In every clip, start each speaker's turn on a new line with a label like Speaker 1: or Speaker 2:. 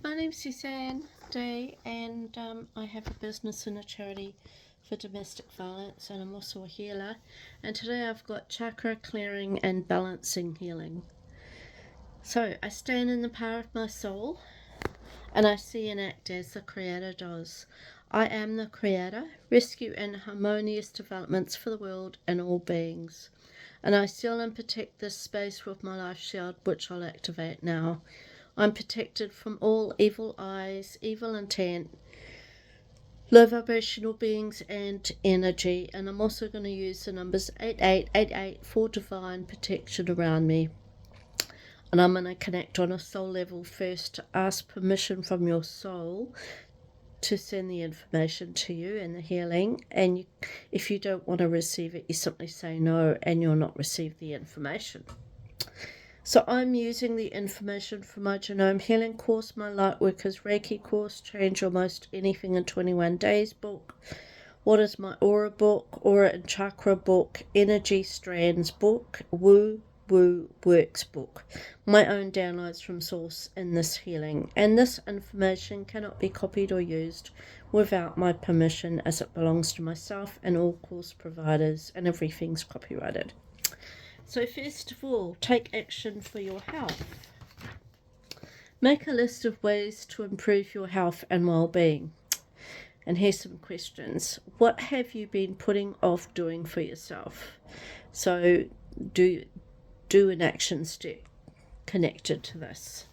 Speaker 1: My name's Suzanne Day, and I have a business and a charity for domestic violence, and I'm also a healer. And today I've got chakra clearing and balancing healing. So I stand in the power of my soul, and I see and act as the Creator does. I am the Creator, rescue and harmonious developments for the world and all beings. And I seal and protect this space with my life shield, which I'll activate now. I'm protected from all evil eyes, evil intent, low vibrational beings and energy. And I'm also going to use the numbers 8888 for divine protection around me. And I'm going to connect on a soul level first to ask permission from your soul to send the information to you and the healing. And if you don't want to receive it, you simply say no and you'll not receive the information. So I'm using the information from my genome healing course, my Lightworkers Reiki course, Change Almost Anything in 21 Days book, What is My Aura book, Aura and Chakra book, Energy Strands book, Woo Woo Works book, my own downloads from source in this healing. And this information cannot be copied or used without my permission, as it belongs to myself and all course providers, and everything's copyrighted. So first of all, take action for your health. Make a list of ways to improve your health and well-being. And here's some questions. What have you been putting off doing for yourself? So do an action step connected to this.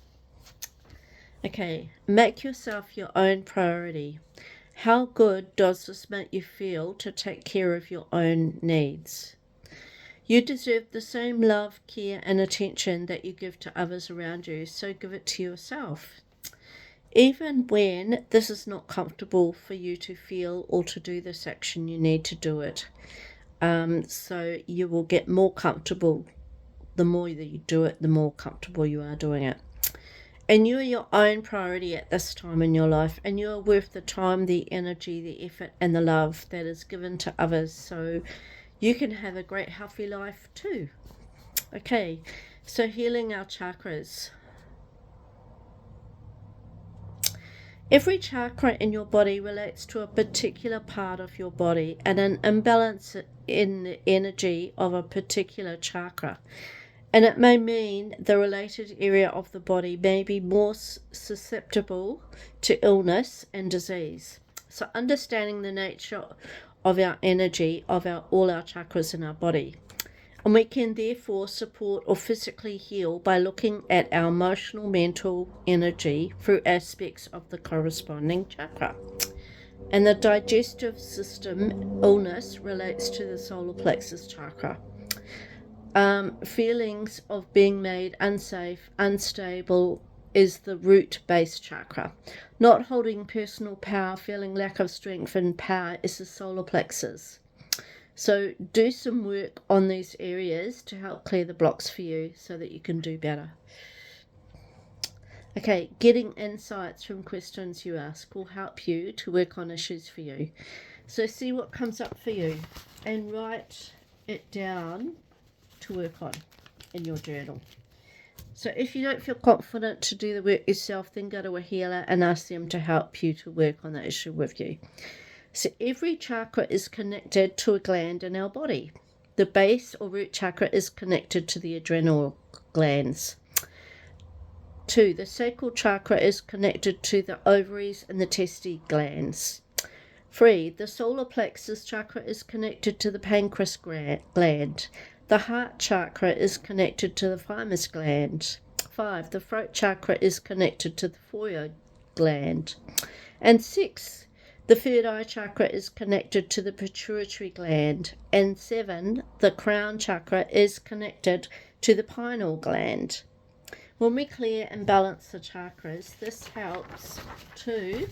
Speaker 1: Okay, make yourself your own priority. How good does this make you feel to take care of your own needs? You deserve the same love, care and attention that you give to others around you, so give it to yourself. Even when this is not comfortable for you to feel or to do this action, you need to do it. So you will get more comfortable. The more that you do it, the more comfortable you are doing it. And you are your own priority at this time in your life, and you are worth the time, the energy, the effort and the love that is given to others. So you can have a great healthy life too. Okay, so healing our chakras. Every chakra in your body relates to a particular part of your body, and an imbalance in the energy of a particular chakra. And it may mean the related area of the body may be more susceptible to illness and disease. So understanding the nature of our energy, of all our chakras in our body. And we can therefore support or physically heal by looking at our emotional, mental energy through aspects of the corresponding chakra. And the digestive system illness relates to the solar plexus chakra. Feelings of being made unsafe, unstable is the root-based chakra. Not holding personal power, feeling lack of strength and power is the solar plexus. So do some work on these areas to help clear the blocks for you so that you can do better. Okay, getting insights from questions you ask will help you to work on issues for you. So see what comes up for you and write it down to work on in your journal. So if you don't feel confident to do the work yourself, then go to a healer and ask them to help you to work on the issue with you. So every chakra is connected to a gland in our body. The base or root chakra is connected to the adrenal glands. 2. The sacral chakra is connected to the ovaries and the testes glands. 3. The solar plexus chakra is connected to the pancreas gland. The heart chakra is connected to the thymus gland. 5. The throat chakra is connected to the thyroid gland. And 6. The third eye chakra is connected to the pituitary gland. And 7. The crown chakra is connected to the pineal gland. When we clear and balance the chakras, this helps to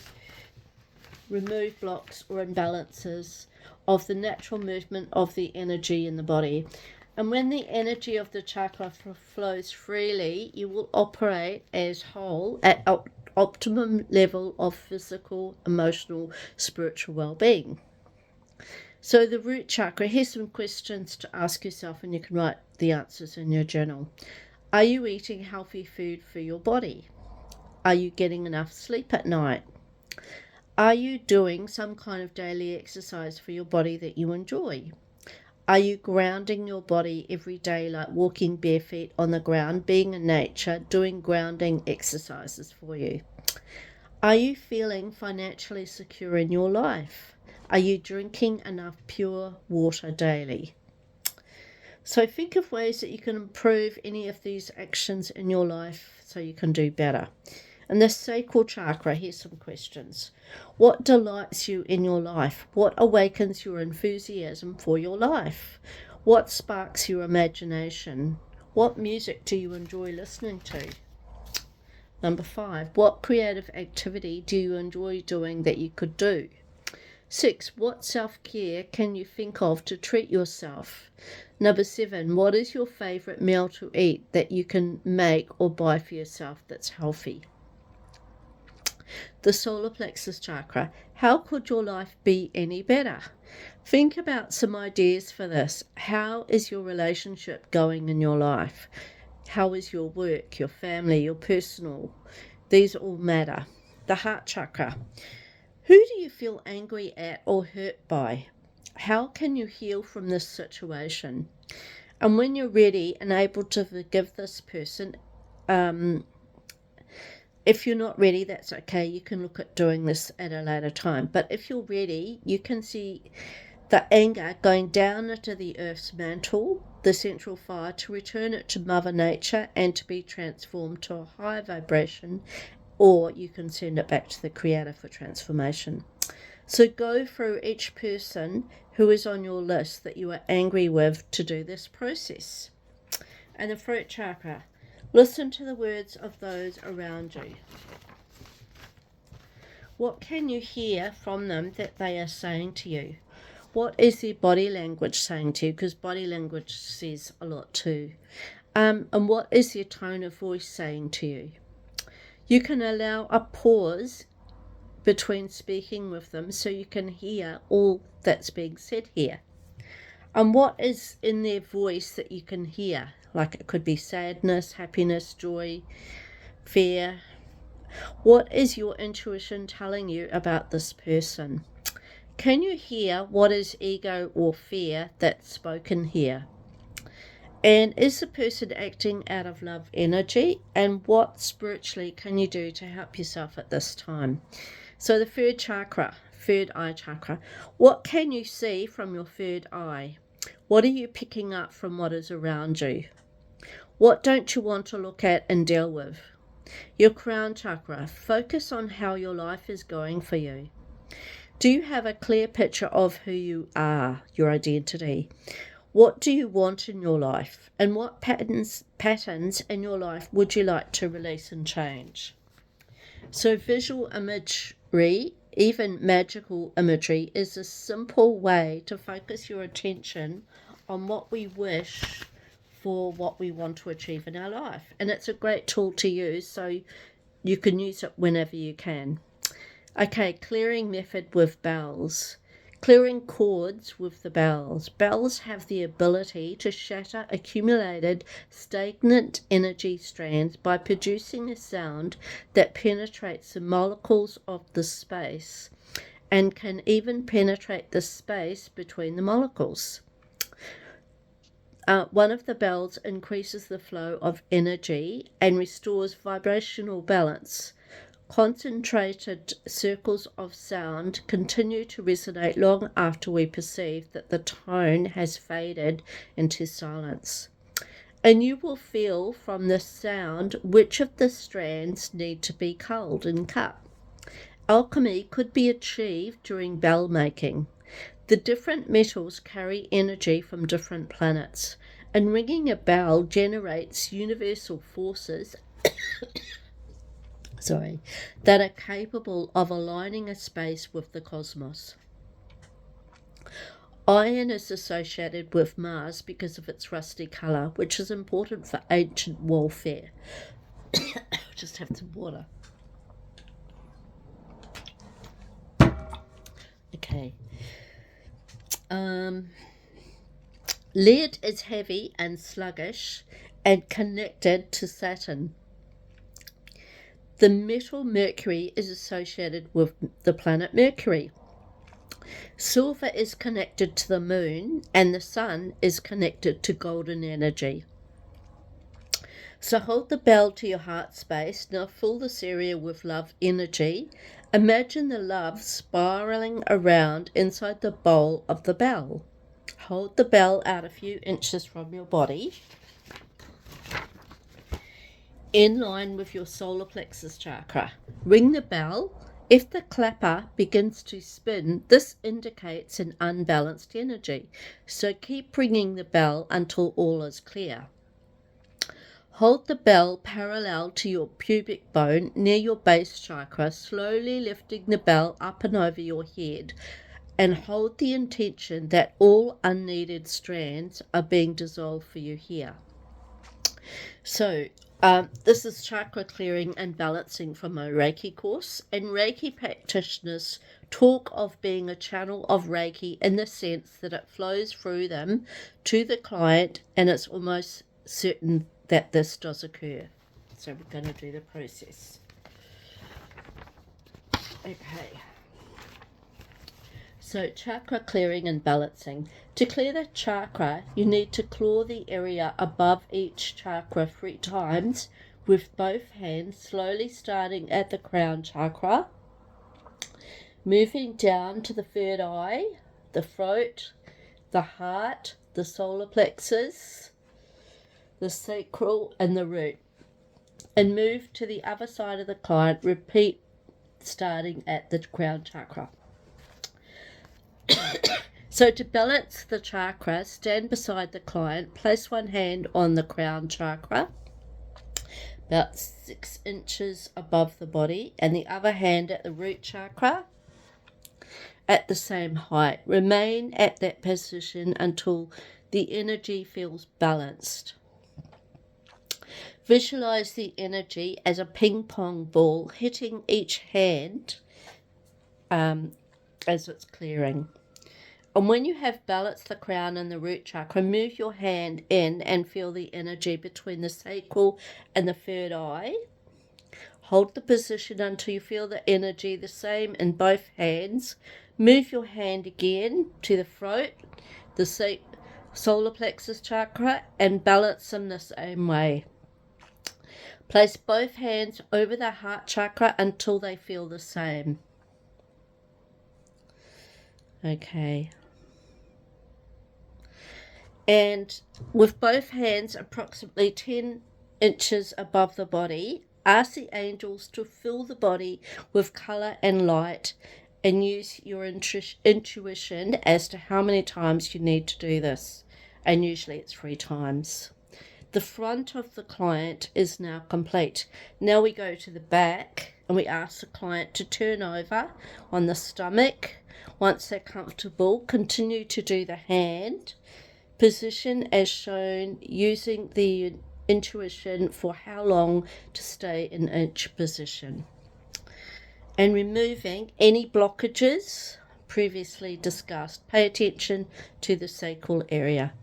Speaker 1: remove blocks or imbalances of the natural movement of the energy in the body. And when the energy of the chakra flows freely, you will operate as whole at optimum level of physical, emotional, spiritual well-being. So the root chakra, here's some questions to ask yourself, and you can write the answers in your journal. Are you eating healthy food for your body? Are you getting enough sleep at night? Are you doing some kind of daily exercise for your body that you enjoy? Are you grounding your body every day, like walking bare feet on the ground, being in nature, doing grounding exercises for you? Are you feeling financially secure in your life? Are you drinking enough pure water daily? So think of ways that you can improve any of these actions in your life so you can do better. And the sacral chakra, here's some questions. What delights you in your life? What awakens your enthusiasm for your life? What sparks your imagination? What music do you enjoy listening to? Number 5, what creative activity do you enjoy doing that you could do? 6, what self-care can you think of to treat yourself? Number 7, what is your favourite meal to eat that you can make or buy for yourself that's healthy? The solar plexus chakra, how could your life be any better? Think about some ideas for this. How is your relationship going in your life? How is your work, your family, your personal? These all matter. The heart chakra, who do you feel angry at or hurt by? How can you heal from this situation? And when you're ready and able to forgive this person, if you're not ready, that's okay. You can look at doing this at a later time. But if you're ready, you can see the anger going down into the earth's mantle, the central fire, to return it to Mother Nature and to be transformed to a higher vibration, or you can send it back to the Creator for transformation. So go through each person who is on your list that you are angry with to do this process. And the throat chakra, listen to the words of those around you. What can you hear from them that they are saying to you? What is their body language saying to you? Because body language says a lot too. And what is their tone of voice saying to you? You can allow a pause between speaking with them so you can hear all that's being said here. And what is in their voice that you can hear? Like it could be sadness, happiness, joy, fear. What is your intuition telling you about this person? Can you hear what is ego or fear that's spoken here? And is the person acting out of love energy? And what spiritually can you do to help yourself at this time? So the third chakra, third eye chakra, what can you see from your third eye? What are you picking up from what is around you? What don't you want to look at and deal with? Your crown chakra, focus on how your life is going for you. Do you have a clear picture of who you are, your identity? What do you want in your life? And what patterns in your life would you like to release and change? So visual imagery, even magical imagery, is a simple way to focus your attention on what we wish for, what we want to achieve in our life. And it's a great tool to use, so you can use it whenever you can. Okay, clearing method with bells. Clearing cords with the bells. Bells have the ability to shatter accumulated stagnant energy strands by producing a sound that penetrates the molecules of the space and can even penetrate the space between the molecules. One of the bells increases the flow of energy and restores vibrational balance. Concentrated circles of sound continue to resonate long after we perceive that the tone has faded into silence. And you will feel from the sound which of the strands need to be culled and cut. Alchemy could be achieved during bell making. The different metals carry energy from different planets, and ringing a bell generates universal forces that are capable of aligning a space with the cosmos. Iron is associated with Mars because of its rusty colour, which is important for ancient warfare. Just have some water. Okay. Lead is heavy and sluggish and connected to Saturn. The metal mercury is associated with the planet Mercury. Silver is connected to the moon, and the sun is connected to golden energy. So hold the bell to your heart space. Now fill this area with love energy. Imagine the love spiraling around inside the bowl of the bell. Hold the bell out a few inches from your body, in line with your solar plexus chakra. Ring the bell. If the clapper begins to spin, this indicates an unbalanced energy. So keep ringing the bell until all is clear. Hold the bell parallel to your pubic bone near your base chakra, slowly lifting the bell up and over your head, and hold the intention that all unneeded strands are being dissolved for you here. So this is chakra clearing and balancing from my Reiki course, and Reiki practitioners talk of being a channel of Reiki in the sense that it flows through them to the client, and it's almost certain that this does occur. So we're going to do the process. Okay. So chakra clearing and balancing. To clear the chakra, you need to claw the area above each chakra 3 times with both hands, slowly starting at the crown chakra, moving down to the third eye, the throat, the heart, the solar plexus, the sacral, and the root, and move to the other side of the client. Repeat, starting at the crown chakra. So to balance the chakra, stand beside the client, place one hand on the crown chakra, about 6 inches above the body, and the other hand at the root chakra at the same height. Remain at that position until the energy feels balanced. Visualize the energy as a ping pong ball hitting each hand as it's clearing. And when you have balanced the crown and the root chakra, move your hand in and feel the energy between the sacral and the third eye. Hold the position until you feel the energy the same in both hands. Move your hand again to the throat, the solar plexus chakra, and balance them the same way. Place both hands over the heart chakra until they feel the same. Okay. And with both hands approximately 10 inches above the body, ask the angels to fill the body with colour and light, and use your intuition as to how many times you need to do this. And usually it's 3 times. The front of the client is now complete. Now we go to the back and we ask the client to turn over on the stomach. Once they're comfortable, continue to do the hand position as shown, using the intuition for how long to stay in each position. And removing any blockages previously discussed. Pay attention to the sacral area.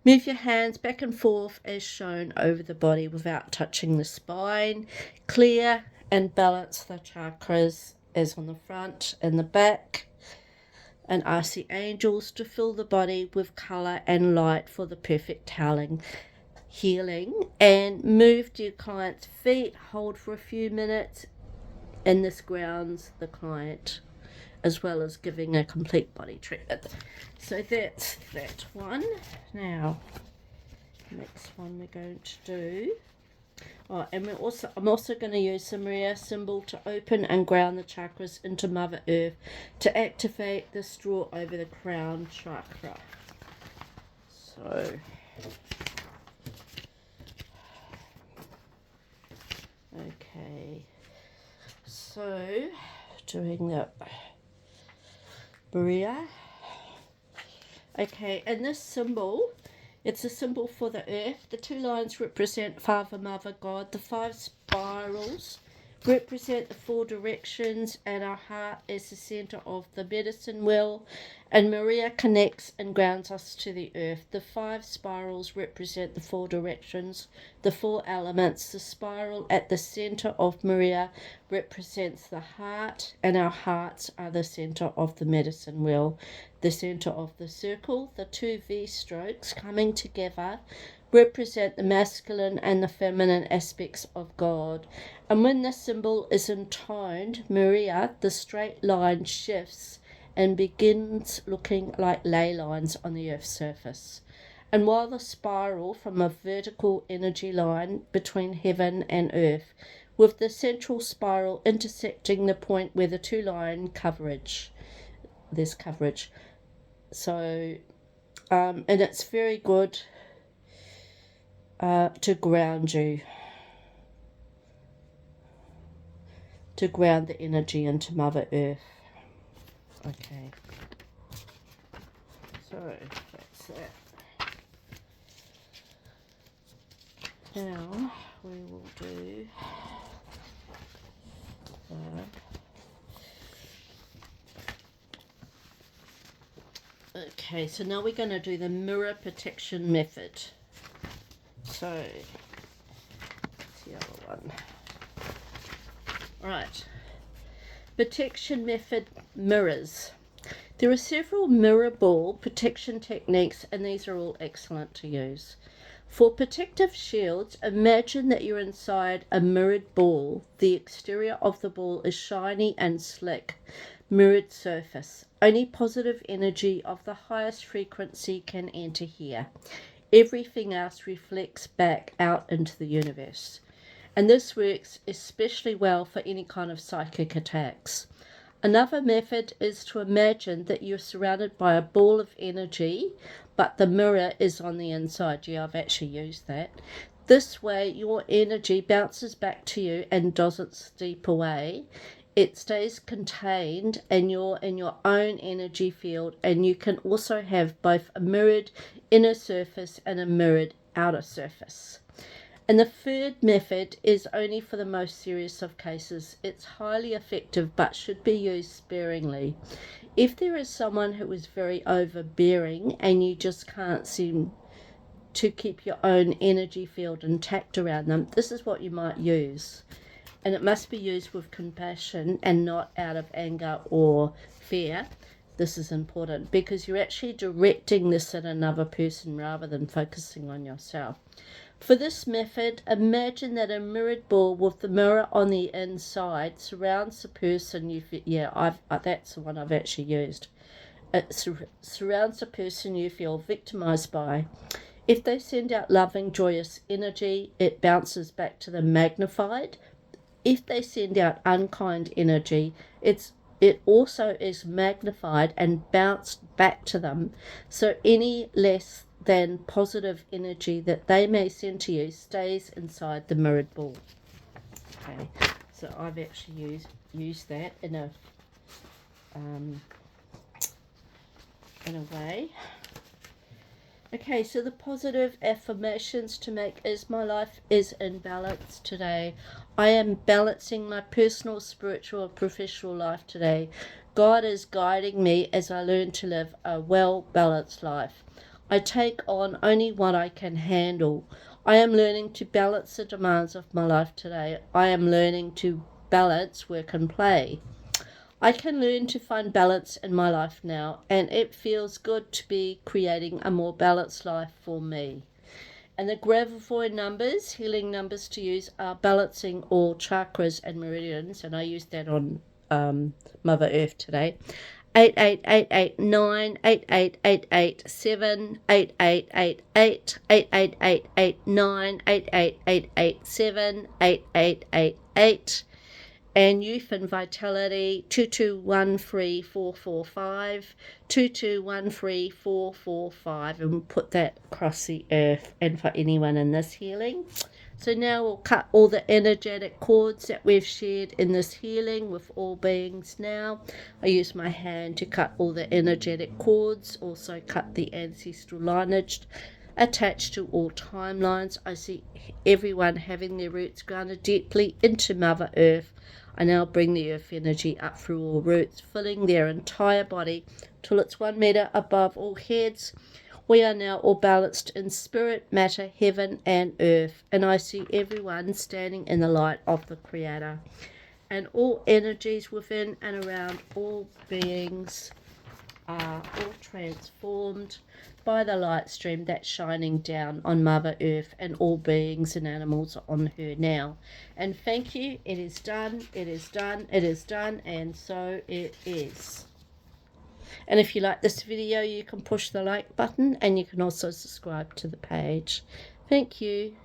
Speaker 1: Move your hands back and forth as shown over the body without touching the spine. Clear and balance the chakras as on the front and the back. And ask the angels to fill the body with colour and light for the perfect healing. And move to your client's feet. Hold for a few minutes. And this grounds the client, as well as giving a complete body treatment. So that's that one. Now, next one we're going to do. Oh, and I'm also going to use the Maria symbol to open and ground the chakras into Mother Earth to activate the straw over the crown chakra. So, okay. So, doing the Maria. Okay, and this symbol, it's a symbol for the earth. The 2 lines represent Father, Mother, God. The 5 spirals represent the 4 directions, and our heart is the center of the medicine wheel, and Maria connects and grounds us to the earth. The 5 spirals represent the 4 directions, the 4 elements. The spiral at the center of Maria represents the heart, and our hearts are the center of the medicine wheel. The center of the circle, the 2 V strokes coming together, represent the masculine and the feminine aspects of God. And when the symbol is intoned, Maria, the straight line shifts and begins looking like ley lines on the earth's surface. And while the spiral from a vertical energy line between heaven and earth, with the central spiral intersecting the point where the 2 line there's coverage. So, and it's very good to ground you, to ground the energy into Mother Earth. Okay, so that's that. Now we will do okay, so now we're going to do the mirror protection method. So, that's the other one. Right. Protection method mirrors. There are several mirror ball protection techniques, and these are all excellent to use. For protective shields, imagine that you're inside a mirrored ball. The exterior of the ball is shiny and slick, mirrored surface. Only positive energy of the highest frequency can enter here. Everything else reflects back out into the universe. And this works especially well for any kind of psychic attacks. Another method is to imagine that you're surrounded by a ball of energy, but the mirror is on the inside. Yeah, I've actually used that. This way, your energy bounces back to you and doesn't steep away. It stays contained and you're in your own energy field, and you can also have both a mirrored inner surface and a mirrored outer surface. And the third method is only for the most serious of cases. It's highly effective but should be used sparingly. If there is someone who is very overbearing and you just can't seem to keep your own energy field intact around them, this is what you might use. And it must be used with compassion and not out of anger or fear. This is important because you're actually directing this at another person rather than focusing on yourself. For this method, imagine that a mirrored ball with the mirror on the inside surrounds the person you feel. Yeah, that's the one I've actually used. It surrounds the person you feel victimized by. If they send out loving, joyous energy, it bounces back to them magnified. If they send out unkind energy, it also is magnified and bounced back to them. So any less than positive energy that they may send to you stays inside the mirrored ball. Okay, so I've actually used that in a way. Okay, so the positive affirmations to make is my life is in balance today. I am balancing my personal, spiritual, and professional life today. God is guiding me as I learn to live a well-balanced life. I take on only what I can handle. I am learning to balance the demands of my life today. I am learning to balance work and play. I can learn to find balance in my life now, and it feels good to be creating a more balanced life for me. And the Gravovoy numbers, healing numbers to use, are balancing all chakras and meridians, and I used that on Mother Earth today. 888889, 888887, 8888, 888889, 888887, 8888. And youth and vitality 2213445, 2213445, and we'll put that across the earth and for anyone in this healing. So now we'll cut all the energetic cords that we've shared in this healing with all beings now. I use my hand to cut all the energetic cords, also cut the ancestral lineage attached to all timelines. I see everyone having their roots grounded deeply into Mother Earth. I now bring the earth energy up through all roots, filling their entire body till it's 1 meter above all heads. We are now all balanced in spirit, matter, heaven and earth, and I see everyone standing in the light of the Creator. And all energies within and around all beings are all transformed by the light stream that's shining down on Mother Earth and all beings and animals on her now. And thank you. It is done. It is done. It is done. And so it is. And if you like this video, you can push the like button, and you can also subscribe to the page. Thank you.